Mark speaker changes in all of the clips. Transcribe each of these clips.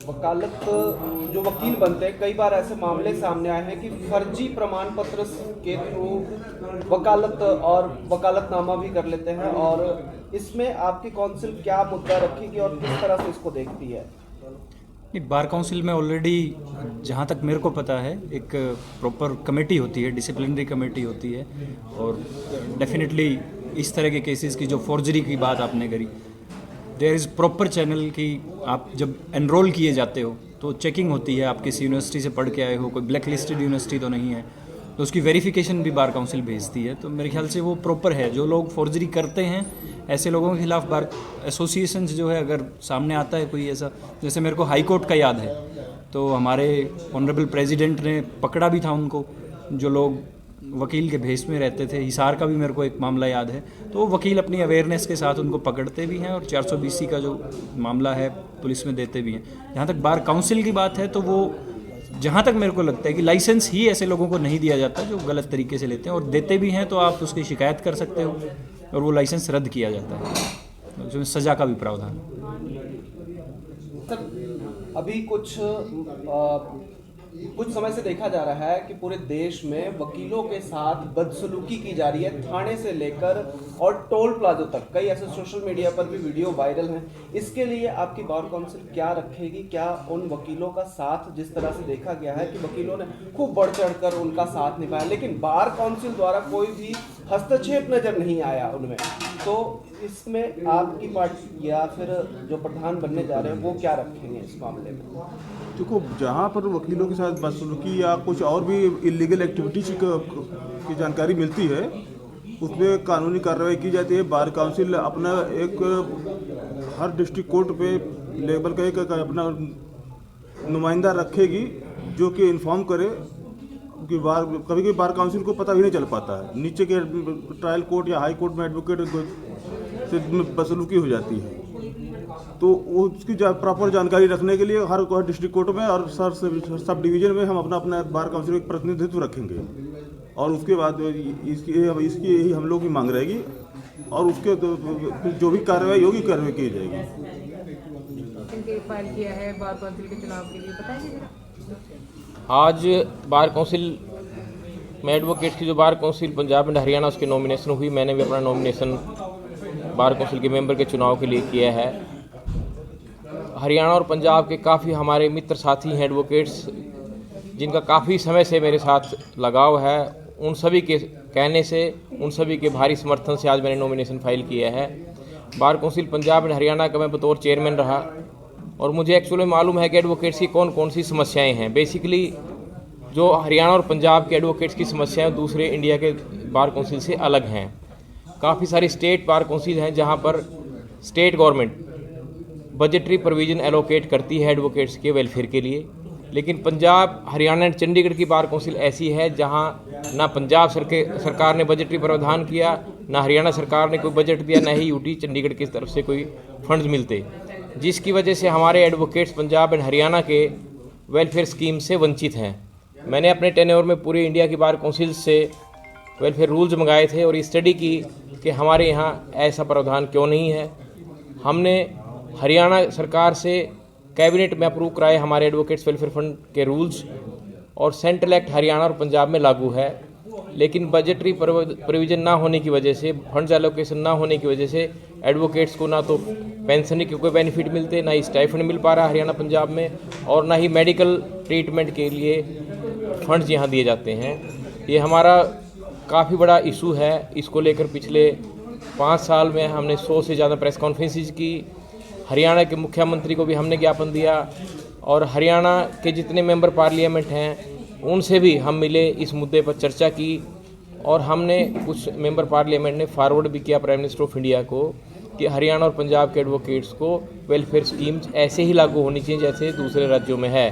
Speaker 1: वकालत जो वकील बनते हैं, कई बार ऐसे मामले सामने आए हैं कि फर्जी प्रमाण पत्र के थ्रू वकालत और वकालतनामा भी कर लेते हैं, और इसमें आपकी काउंसिल क्या मुद्दा रखेगी और किस तरह से इसको देखती है?
Speaker 2: बार काउंसिल में ऑलरेडी जहाँ तक मेरे को पता है एक प्रॉपर कमेटी होती है, डिसिप्लिनरी कमेटी होती है, और डेफिनेटली इस तरह के केसेस की जो फॉर्जरी की बात आपने करी, देयर इज़ प्रॉपर चैनल कि आप जब एनरोल किए जाते हो तो चेकिंग होती है, आप किस यूनिवर्सिटी से पढ़ के आए हो, कोई ब्लैक लिस्टेड यूनिवर्सिटी तो नहीं है, तो उसकी वेरिफिकेशन भी बार काउंसिल भेजती है। तो मेरे ख्याल से वो प्रॉपर है। जो लोग फॉर्जरी करते हैं ऐसे लोगों के खिलाफ बार एसोसिएशन जो है, अगर सामने आता है कोई ऐसा, जैसे मेरे को हाई कोर्ट का याद है, तो हमारे ऑनरेबल प्रेसिडेंट ने पकड़ा भी था उनको, जो लोग वकील के भेष में रहते थे। हिसार का भी मेरे को एक मामला याद है। तो वो वकील अपनी अवेयरनेस के साथ उनको पकड़ते भी हैं, और 420 का जो मामला है पुलिस में देते भी हैं। जहाँ तक बार काउंसिल की बात है, तो वो जहाँ तक मेरे को लगता है कि लाइसेंस ही ऐसे लोगों को नहीं दिया जाता जो गलत तरीके से लेते हैं, और देते भी हैं तो आप उसकी शिकायत कर सकते हो और वो लाइसेंस रद्द किया जाता है, उसमें सज़ा का भी प्रावधान।
Speaker 1: सर, अभी कुछ समय से देखा जा रहा है कि पूरे देश में वकीलों के साथ बदसलूकी की जा रही है, थाने से लेकर और टोल प्लाजो तक। कई ऐसे सोशल मीडिया पर भी वीडियो वायरल हैं। इसके लिए आपकी बार काउंसिल क्या रखेगी? क्या उन वकीलों का साथ, जिस तरह से देखा गया है कि वकीलों ने खूब बढ़ चढ़कर उनका साथ निभाया, लेकिन बार काउंसिल द्वारा कोई भी हस्तक्षेप नजर नहीं आया उनमें, तो इसमें आपकी पार्टी या फिर जो प्रधान बनने जा रहे हैं वो क्या रखेंगे इस मामले में?
Speaker 3: देखो, जहाँ पर वकीलों के साथ बदसलूकी या कुछ और भी इलीगल एक्टिविटीज की जानकारी मिलती है, उसमें कानूनी कार्रवाई की जाती है। बार काउंसिल अपना एक हर डिस्ट्रिक्ट कोर्ट पे लेवल का एक अपना नुमाइंदा रखेगी, जो कि इन्फॉर्म करे कि कभी कभी बार काउंसिल को पता भी नहीं चल पाता है, नीचे के ट्रायल कोर्ट या हाई कोर्ट में एडवोकेट से बदसलूकी हो जाती है। तो उसकी प्रॉपर जानकारी रखने के लिए हर डिस्ट्रिक्ट कोर्ट में और सब डिवीजन में हम अपना बार काउंसिल का प्रतिनिधित्व रखेंगे, और उसके बाद इसकी हम लोग की मांग रहेगी, और उसके जो भी कार्रवाई होगी कार्रवाई की जाएगी।
Speaker 4: फाइल किया है बार काउंसिल के चुनाव के लिए, बताइए।
Speaker 5: आज बार काउंसिल में एडवोकेट्स की जो bar council Punjab and Haryana उसकी नॉमिनेशन हुई। मैंने भी अपना नॉमिनेशन बार काउंसिल के मेंबर के चुनाव के लिए किया है। हरियाणा और पंजाब के काफ़ी हमारे मित्र साथी हैं एडवोकेट्स, जिनका काफ़ी समय से मेरे साथ लगाव है। उन सभी के कहने से, उन सभी के भारी समर्थन से आज मैंने नॉमिनेशन फाइल किया है। Bar council Punjab and Haryana का मैं बतौर चेयरमैन रहा, और मुझे एक्चुअली मालूम है कि एडवोकेट्स की कौन कौन सी समस्याएं हैं। बेसिकली जो हरियाणा और पंजाब के एडवोकेट्स की समस्याएं दूसरे इंडिया के बार काउंसिल से अलग हैं। काफ़ी सारी स्टेट बार काउंसिल हैं जहां पर state government budgetary provision allocate करती है एडवोकेट्स के वेलफेयर के लिए, लेकिन पंजाब, हरियाणा एंड चंडीगढ़ की बार काउंसिल ऐसी है जहां ना पंजाब सरकार ने बजटरी प्रावधान किया, ना हरियाणा सरकार ने कोई बजट दिया, ना ही यूटी चंडीगढ़ की तरफ से कोई फंड्स मिलते, जिसकी वजह से हमारे एडवोकेट्स पंजाब एंड हरियाणा के वेलफेयर स्कीम से वंचित हैं। मैंने अपने टेन्योर में पूरे इंडिया की बार काउंसिल से वेलफेयर रूल्स मंगाए थे और स्टडी की कि हमारे यहाँ ऐसा प्रावधान क्यों नहीं है। हमने हरियाणा सरकार से कैबिनेट में अप्रूव कराए हमारे एडवोकेट्स वेलफेयर फंड के रूल्स, और सेंट्रल एक्ट हरियाणा और पंजाब में लागू है, लेकिन बजटरी प्रोविज़न ना होने की वजह से, फंड्स एलोकेशन ना होने की वजह से एडवोकेट्स को ना तो पेंशन के कोई बेनिफिट मिलते, ना ही स्टाइफंड मिल पा रहा हरियाणा पंजाब में, और ना ही मेडिकल ट्रीटमेंट के लिए फंड्स यहाँ दिए जाते हैं। ये हमारा काफ़ी बड़ा इशू है। इसको लेकर पिछले 5 साल में हमने 100 से ज़्यादा प्रेस कॉन्फ्रेंसेज की। हरियाणा के मुख्यमंत्री को भी हमने ज्ञापन दिया, और हरियाणा के जितने मेंबर पार्लियामेंट हैं उनसे भी हम मिले, इस मुद्दे पर चर्चा की, और हमने कुछ मेंबर पार्लियामेंट ने फॉरवर्ड भी किया प्राइम मिनिस्टर ऑफ इंडिया को कि हरियाणा और पंजाब के एडवोकेट्स को वेलफेयर स्कीम्स ऐसे ही लागू होनी चाहिए जैसे दूसरे राज्यों में है।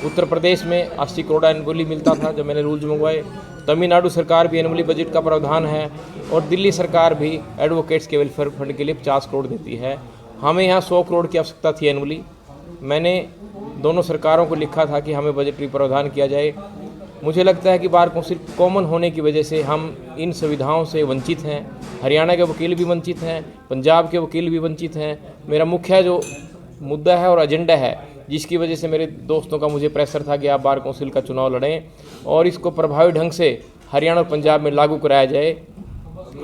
Speaker 5: उत्तर प्रदेश में 80 करोड़ एनुअली मिलता था जब मैंने रूल्स मंगवाए। तमिलनाडु सरकार भी एनुअली बजट का प्रावधान है, और दिल्ली सरकार भी एडवोकेट्स के वेलफेयर फंड के लिए 50 करोड़ देती है। हमें यहाँ 100 करोड़ की आवश्यकता थी एनुअली। मैंने दोनों सरकारों को लिखा था कि हमें बजटरी प्रावधान किया जाए। मुझे लगता है कि बार काउंसिल कॉमन होने की वजह से हम इन सुविधाओं से वंचित हैं। हरियाणा के वकील भी वंचित हैं, पंजाब के वकील भी वंचित हैं। मेरा मुख्य जो मुद्दा है और एजेंडा है जिसकी वजह से मेरे दोस्तों का मुझे प्रेशर था कि आप बार काउंसिल का चुनाव लड़ें और इसको प्रभावी ढंग से हरियाणा और पंजाब में लागू कराया जाए।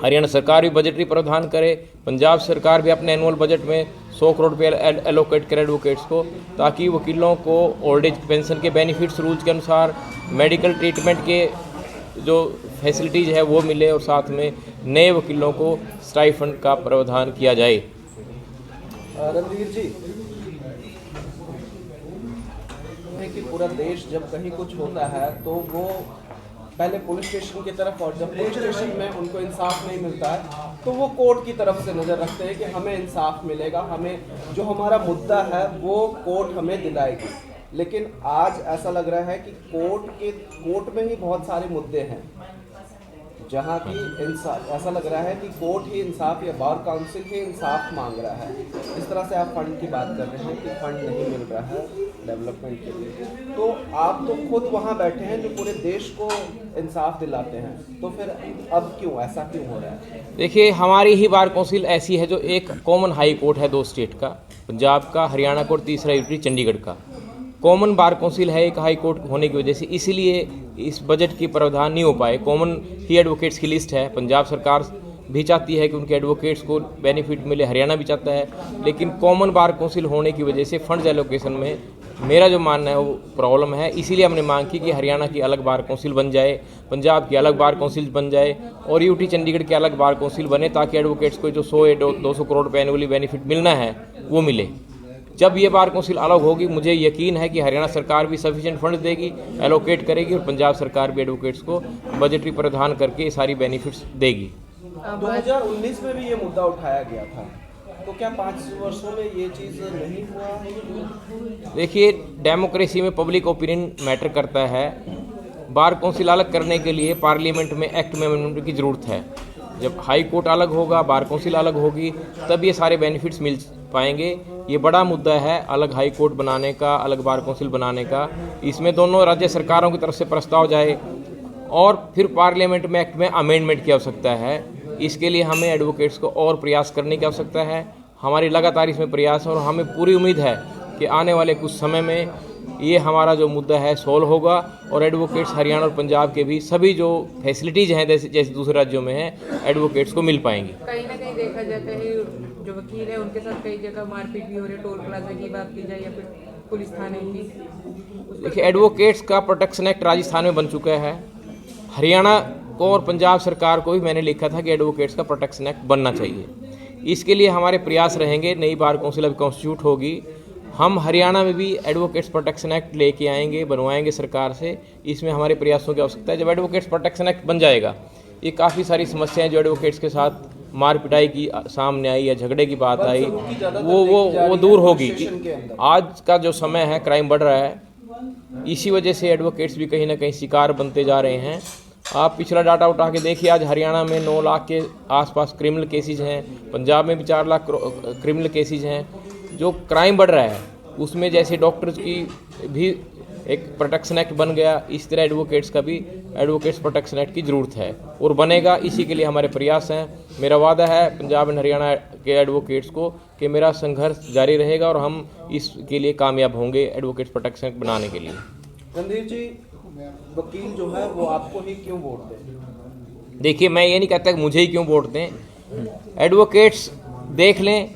Speaker 5: हरियाणा सरकार भी बजटरी प्रावधान करे, पंजाब सरकार भी अपने एनुअल बजट में 100 करोड़ रुपये एलोकेट करे एडवोकेट्स को, ताकि वकीलों को ओल्ड एज पेंशन के बेनिफिट्स रूल्स के अनुसार, मेडिकल ट्रीटमेंट के जो फैसिलिटीज़ है वो मिले और साथ में नए वकीलों को स्टाइफंड का प्रावधान किया जाए।
Speaker 1: रणधीर जी, कि पूरा देश जब कहीं कुछ होता है तो वो पहले पुलिस स्टेशन की तरफ, और जब पुलिस स्टेशन में उनको इंसाफ नहीं मिलता है तो वो कोर्ट की तरफ से नज़र रखते हैं कि हमें इंसाफ मिलेगा, हमें जो हमारा मुद्दा है वो कोर्ट हमें दिलाएगी। लेकिन आज ऐसा लग रहा है कि कोर्ट में ही बहुत सारे मुद्दे हैं जहाँ की इंसाफ, ऐसा लग रहा है कि कोर्ट ही इंसाफ या बार काउंसिल ही इंसाफ मांग रहा है। इस तरह से आप फंड की बात कर रहे हैं कि फंड नहीं मिल रहा है डेवलपमेंट के लिए, तो आप तो खुद वहाँ बैठे हैं जो पूरे देश को इंसाफ दिलाते हैं, तो फिर अब क्यों ऐसा क्यों हो रहा है?
Speaker 5: देखिए, हमारी ही बार काउंसिल ऐसी है जो एक कॉमन हाई कोर्ट है 2 स्टेट का, पंजाब का, हरियाणा का और तीसरा यूटी चंडीगढ़ का। कॉमन बार काउंसिल है एक हाई कोर्ट होने की वजह से, इसीलिए इस बजट की प्रावधान नहीं हो पाए। कॉमन ही एडवोकेट्स की लिस्ट है, पंजाब सरकार भी चाहती है कि उनके एडवोकेट्स को बेनिफिट मिले, हरियाणा भी चाहता है, लेकिन कॉमन बार काउंसिल होने की वजह से फंड्स एलोकेशन में मेरा जो मानना है वो प्रॉब्लम है। इसीलिए हमने मांग की कि हरियाणा की अलग बार काउंसिल बन जाए, पंजाब की अलग बार काउंसिल बन जाए और यूटी चंडीगढ़ की अलग बार काउंसिल बने, ताकि एडवोकेट्स को जो 100 या 200 करोड़ रुपये एनुअली बेनिफिट मिलना है वो मिले। जब ये बार काउंसिल अलग होगी, मुझे यकीन है कि हरियाणा सरकार भी सफिशिएंट फंड देगी, एलोकेट करेगी, और पंजाब सरकार भी एडवोकेट्स को बजटरी प्रावधान करके सारी बेनिफिट्स देगी।
Speaker 1: 2019 में भी ये मुद्दा उठाया गया था, तो क्या 5 वर्षों में ये चीज़ नहीं हुआ?
Speaker 5: देखिए, डेमोक्रेसी में पब्लिक ओपिनियन मैटर करता है। बार काउंसिल अलग करने के लिए पार्लियामेंट में एक्ट में अमेंडमेंट की ज़रूरत है। जब हाई कोर्ट अलग होगा, बार काउंसिल अलग होगी, तब ये सारे बेनिफिट्स मिल पाएंगे। ये बड़ा मुद्दा है अलग हाई कोर्ट बनाने का, अलग बार काउंसिल बनाने का। इसमें दोनों राज्य सरकारों की तरफ से प्रस्ताव जाए और फिर पार्लियामेंट में एक्ट में अमेंडमेंट की आवश्यकता है। इसके लिए हमें एडवोकेट्स को और प्रयास करने की आवश्यकता है। हमारी लगातार इसमें प्रयास है और हमें पूरी उम्मीद है कि आने वाले कुछ समय में ये हमारा जो मुद्दा है सोल्व होगा और एडवोकेट्स हरियाणा और पंजाब के भी सभी जो फैसिलिटीज़ हैं जैसे दूसरे राज्यों में हैं, एडवोकेट्स को मिल पाएंगी।
Speaker 4: कहीं ना कहीं देखा जाता है जो वकील है उनके साथ कई जगह मारपीट भी हो रही है, टोल प्लाजा की बात की जाए या फिर पुलिस थाने की।
Speaker 5: देखिए, एडवोकेट्स का प्रोटेक्शन एक्ट राजस्थान में बन चुका है। हरियाणा को और पंजाब सरकार को भी मैंने लिखा था कि एडवोकेट्स का प्रोटेक्शन एक्ट बनना चाहिए। इसके लिए हमारे प्रयास रहेंगे। नई बार काउंसिल अभी कॉन्स्टिट्यूट होगी, हम हरियाणा में भी एडवोकेट्स प्रोटेक्शन एक्ट लेके आएंगे, बनवाएंगे सरकार से। इसमें हमारे प्रयासों की आवश्यकता है। जब एडवोकेट्स प्रोटेक्शन एक्ट बन जाएगा, ये काफ़ी सारी समस्याएं जो एडवोकेट्स के साथ मार पिटाई की सामने आई या झगड़े की बात आई, वो दूर होगी। आज का जो समय है, क्राइम बढ़ रहा है, इसी वजह से एडवोकेट्स भी कहीं ना कहीं शिकार बनते जा रहे हैं। आप पिछला डाटा उठा के देखिए, आज हरियाणा में 9 लाख के आसपास क्रिमिनल केसेज हैं, पंजाब में भी 4 लाख क्रिमिनल केसेज हैं। जो क्राइम बढ़ रहा है उसमें जैसे डॉक्टर्स की भी एक प्रोटेक्शन एक्ट बन गया, इस तरह एडवोकेट्स का भी एडवोकेट्स प्रोटेक्शन एक्ट की ज़रूरत है और बनेगा। इसी के लिए हमारे प्रयास हैं। मेरा वादा है पंजाब एंड हरियाणा के एडवोकेट्स को कि मेरा संघर्ष जारी रहेगा और हम इसके लिए कामयाब होंगे एडवोकेट्स प्रोटेक्शन एक्ट बनाने के लिए।
Speaker 1: रणधीर जी, वकील जो है वो आपको ही क्यों वोट दें?
Speaker 5: देखिए, मैं ये नहीं कहता कि मुझे ही क्यों वोट दें। एडवोकेट्स देख लें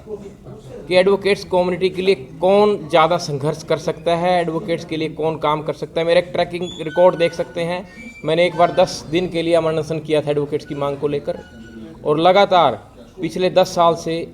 Speaker 5: कि एडवोकेट्स कम्युनिटी के लिए कौन ज़्यादा संघर्ष कर सकता है, एडवोकेट्स के लिए कौन काम कर सकता है। मेरा एक ट्रैकिंग रिकॉर्ड देख सकते हैं। मैंने एक बार 10 दिन के लिए अमर अनशन किया था एडवोकेट्स की मांग को लेकर, और लगातार पिछले 10 साल से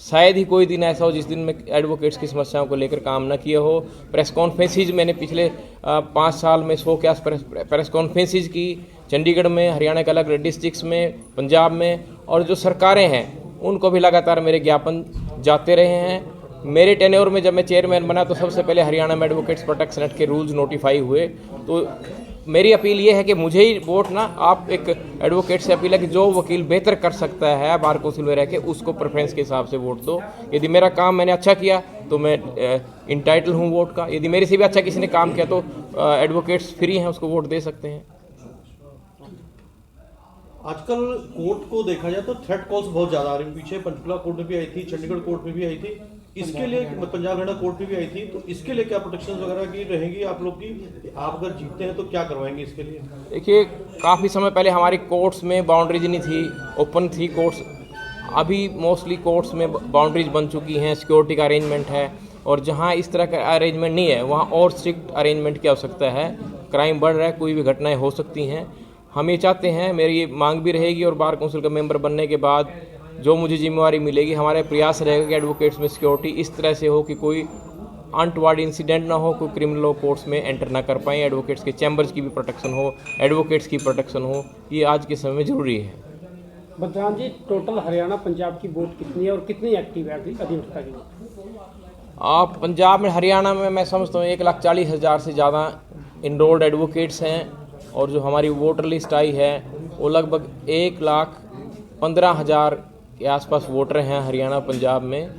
Speaker 5: शायद ही कोई दिन ऐसा हो जिस दिन में एडवोकेट्स की समस्याओं को लेकर काम न किया हो। प्रेस कॉन्फ्रेंसेज मैंने पिछले 5 साल में 100 के आस प्रेस कॉन्फ्रेंसेज की, चंडीगढ़ में, हरियाणा के अलग डिस्ट्रिक्ट्स में, पंजाब में, और जो सरकारें हैं उनको भी लगातार मेरे ज्ञापन जाते रहे हैं। मेरे टेन्योर में जब मैं चेयरमैन बना तो सबसे पहले हरियाणा में एडवोकेट्स प्रोटेक्शन एक्ट के रूल्स नोटिफाई हुए। तो मेरी अपील ये है कि मुझे ही वोट ना, आप एक एडवोकेट से अपील है कि जो वकील बेहतर कर सकता है बार काउंसिल में रह के, उसको प्रेफरेंस के हिसाब से वोट दो। यदि मेरा काम मैंने अच्छा किया तो मैं इंटाइटल हूँ वोट का। यदि मेरे से भी अच्छा किसी ने काम किया तो एडवोकेट्स फ्री हैं, उसको वोट दे सकते हैं।
Speaker 6: आजकल कोर्ट को देखा जाए तो थ्रेट कॉल्स बहुत ज़्यादा आ रही हैं। पीछे पंचकुला कोर्ट में भी आई थी, चंडीगढ़ कोर्ट में भी आई थी। इसके लिए पंजाब हरियाणा कोर्ट में भी आई थी, तो इसके लिए क्या प्रोटेक्शन वगैरह की रहेंगी आप लोग की? आप अगर जीतते हैं तो क्या करवाएंगे इसके लिए?
Speaker 5: देखिए, काफ़ी समय पहले हमारी कोर्ट्स में बाउंड्रीज नहीं थी, ओपन थी कोर्ट्स। अभी मोस्टली कोर्ट्स में बाउंड्रीज बन चुकी हैं, सिक्योरिटी का अरेंजमेंट है, और जहां इस तरह का अरेंजमेंट नहीं है वहां और स्ट्रिक्ट अरेंजमेंट की आवश्यकता है। क्राइम बढ़ रहा है, कोई भी घटनाएं हो सकती हैं। हम ये चाहते हैं, मेरी ये मांग भी रहेगी, और बार काउंसिल का मेंबर बनने के बाद जो मुझे जिम्मेवारी मिलेगी, हमारे प्रयास रहेगा कि एडवोकेट्स में सिक्योरिटी इस तरह से हो कि कोई अनटवार्ड इंसिडेंट ना हो, कोई क्रिमिनल लॉ कोर्ट्स में एंटर ना कर पाएँ। एडवोकेट्स के चैम्बर्स की भी प्रोटेक्शन हो, एडवोकेट्स की प्रोटेक्शन हो, ये आज के समय में ज़रूरी है।
Speaker 7: बदरान जी, टोटल हरियाणा पंजाब की वोट कितनी है और कितनी एक्टिव है अधिवक्ता की?
Speaker 5: आप पंजाब में, हरियाणा में मैं समझता हूँ 1,40,000 से ज़्यादा इनरोल्ड एडवोकेट्स हैं, और जो हमारी वोटर लिस्ट आई है वो लगभग 1,15,000 के आसपास वोटर हैं हरियाणा पंजाब में।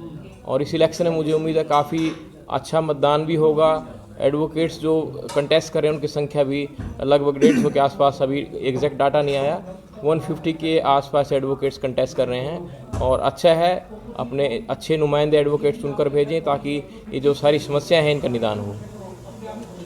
Speaker 5: और इस इलेक्शन में मुझे उम्मीद है काफ़ी अच्छा मतदान भी होगा। एडवोकेट्स जो कंटेस्ट कर रहे हैं उनकी संख्या भी लगभग 150 के आसपास, अभी एग्जैक्ट डाटा नहीं आया, 150 के आसपास एडवोकेट्स कंटेस्ट कर रहे हैं। और अच्छा है, अपने अच्छे नुमाइंदे एडवोकेट चुनकर भेजें ताकि ये जो सारी समस्याएं हैं इनका निदान हो।